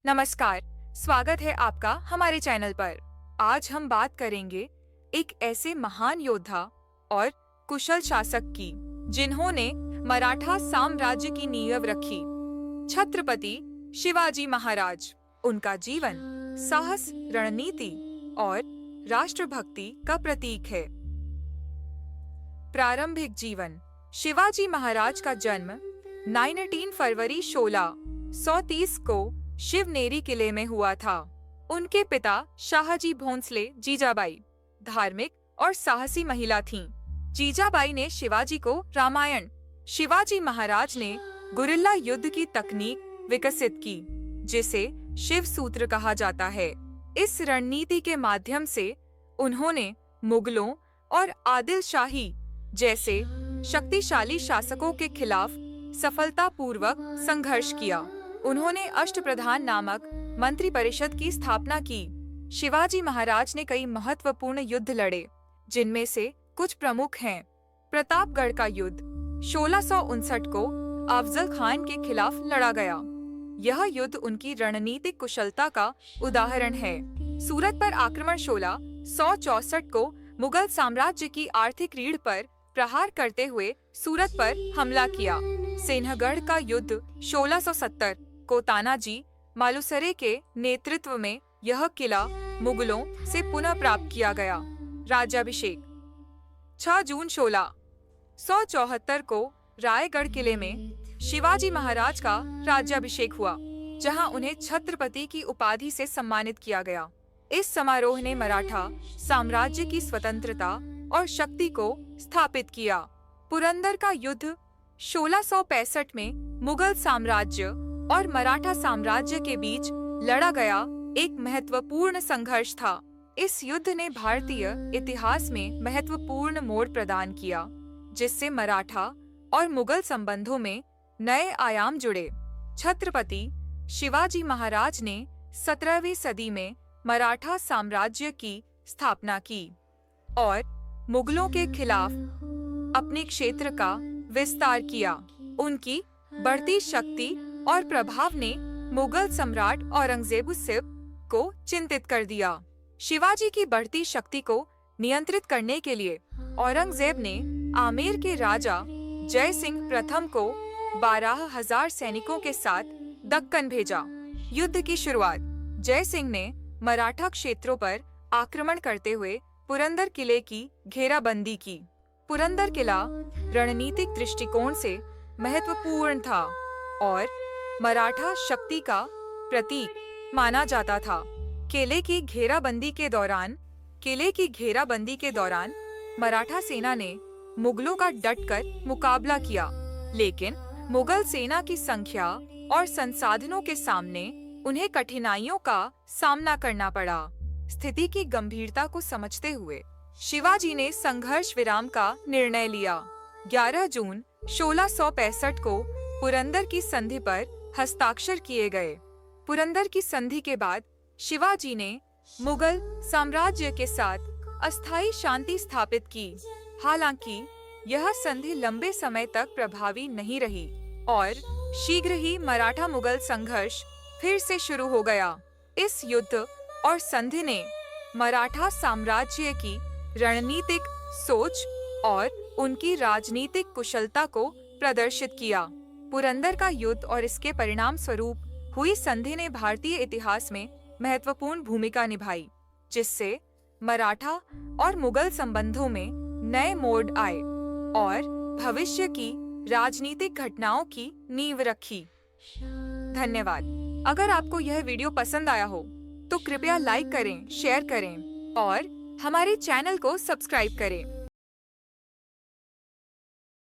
नमस्कार, स्वागत है आपका हमारे चैनल पर। आज हम बात करेंगे एक ऐसे महान योद्धा और कुशल शासक की जिन्होंने मराठा साम्राज्य की नींव रखी, छत्रपति शिवाजी महाराज। उनका जीवन साहस, रणनीति और राष्ट्रभक्ति का प्रतीक है। प्रारंभिक जीवन। शिवाजी महाराज का जन्म 19 फरवरी 1630 को शिवनेरी किले में हुआ था। उनके पिता शाहजी भोंसले जीजाबाई धार्मिक और साहसी महिला थीं। जीजाबाई ने शिवाजी को रामायण, शिवाजी महाराज ने गुरिल्ला युद्ध की तकनीक विकसित की, जिसे शिव सूत्र कहा जाता है। इस रणनीति के माध्यम से उन्होंने मुगलों और आदिल शाही जैसे शक्तिशाली शासकों के खिलाफ सफलतापूर्वक संघर्ष किया। उन्होंने अष्टप्रधान नामक मंत्री परिषद की स्थापना की। शिवाजी महाराज ने कई महत्वपूर्ण युद्ध लड़े, जिनमें से कुछ प्रमुख हैं। प्रतापगढ़ का युद्ध 1659 को अफजल खान के खिलाफ लड़ा गया। यह युद्ध उनकी रणनीतिक कुशलता का उदाहरण है। सूरत पर आक्रमण 1664 को मुगल साम्राज्य की आर्थिक रीढ़ पर प्रहार करते हुए सूरत पर हमला किया। सेनहगढ़ का युद्ध 1670 को तानाजी मालुसरे के नेतृत्व में यह किला मुगलों से पुनः प्राप्त किया गया। राज्याभिषेक 6 जून 1674 को रायगढ़ किले में शिवाजी महाराज का राज्याभिषेक हुआ, जहां उन्हें छत्रपति की उपाधि से सम्मानित किया गया। इस समारोह ने मराठा साम्राज्य की स्वतंत्रता और शक्ति को स्थापित किया। पुरंदर का युद्ध 1665 में मुगल साम्राज्य और मराठा साम्राज्य के बीच लड़ा गया एक महत्वपूर्ण संघर्ष था। इस युद्ध ने भारतीय इतिहास में महत्वपूर्ण मोड़ प्रदान किया, जिससे मराठा और मुगल संबंधों में नए आयाम जुड़े। छत्रपति शिवाजी महाराज ने 17वीं सदी में मराठा साम्राज्य की स्थापना की और मुगलों के खिलाफ अपने क्षेत्र का विस्तार किया। उनकी बढ़ती शक्ति और प्रभाव ने मुगल सम्राट औरंगजेब को चिंतित कर दिया। शिवाजी की बढ़ती शक्ति को नियंत्रित करने के लिए औरंगजेब ने आमेर के राजा जय सिंह प्रथम को 12,000 सैनिकों के साथ दक्कन भेजा। युद्ध की शुरुआत। जय सिंह ने मराठा क्षेत्रों पर आक्रमण करते हुए पुरंदर किले की घेराबंदी की। पुरंदर किला रणनीतिक दृष्टिकोण से महत्वपूर्ण था और मराठा शक्ति का प्रतीक माना जाता था। किले की घेराबंदी के दौरान मराठा सेना ने मुगलों का डटकर मुकाबला किया, लेकिन मुगल सेना की संख्या और संसाधनों के सामने उन्हें कठिनाइयों का सामना करना पड़ा। स्थिति की गंभीरता को समझते हुए शिवाजी ने संघर्ष विराम का निर्णय लिया। 11 जून 1665 को पुरंदर की संधि पर हस्ताक्षर किए गए। पुरंदर की संधि के बाद शिवाजी ने मुगल साम्राज्य के साथ अस्थायी शांति स्थापित की। हालांकि यह संधि लंबे समय तक प्रभावी नहीं रही और शीघ्र ही मराठा मुगल संघर्ष फिर से शुरू हो गया। इस युद्ध और संधि ने मराठा साम्राज्य की रणनीतिक सोच और उनकी राजनीतिक कुशलता को प्रदर्शित किया। पुरंदर का युद्ध और इसके परिणाम स्वरूप हुई संधि ने भारतीय इतिहास में महत्वपूर्ण भूमिका निभाई, जिससे मराठा और मुगल संबंधों में नए मोड़ आए और भविष्य की राजनीतिक घटनाओं की नींव रखी। धन्यवाद। अगर आपको यह वीडियो पसंद आया हो तो कृपया लाइक करें, शेयर करें और हमारे चैनल को सब्सक्राइब करें।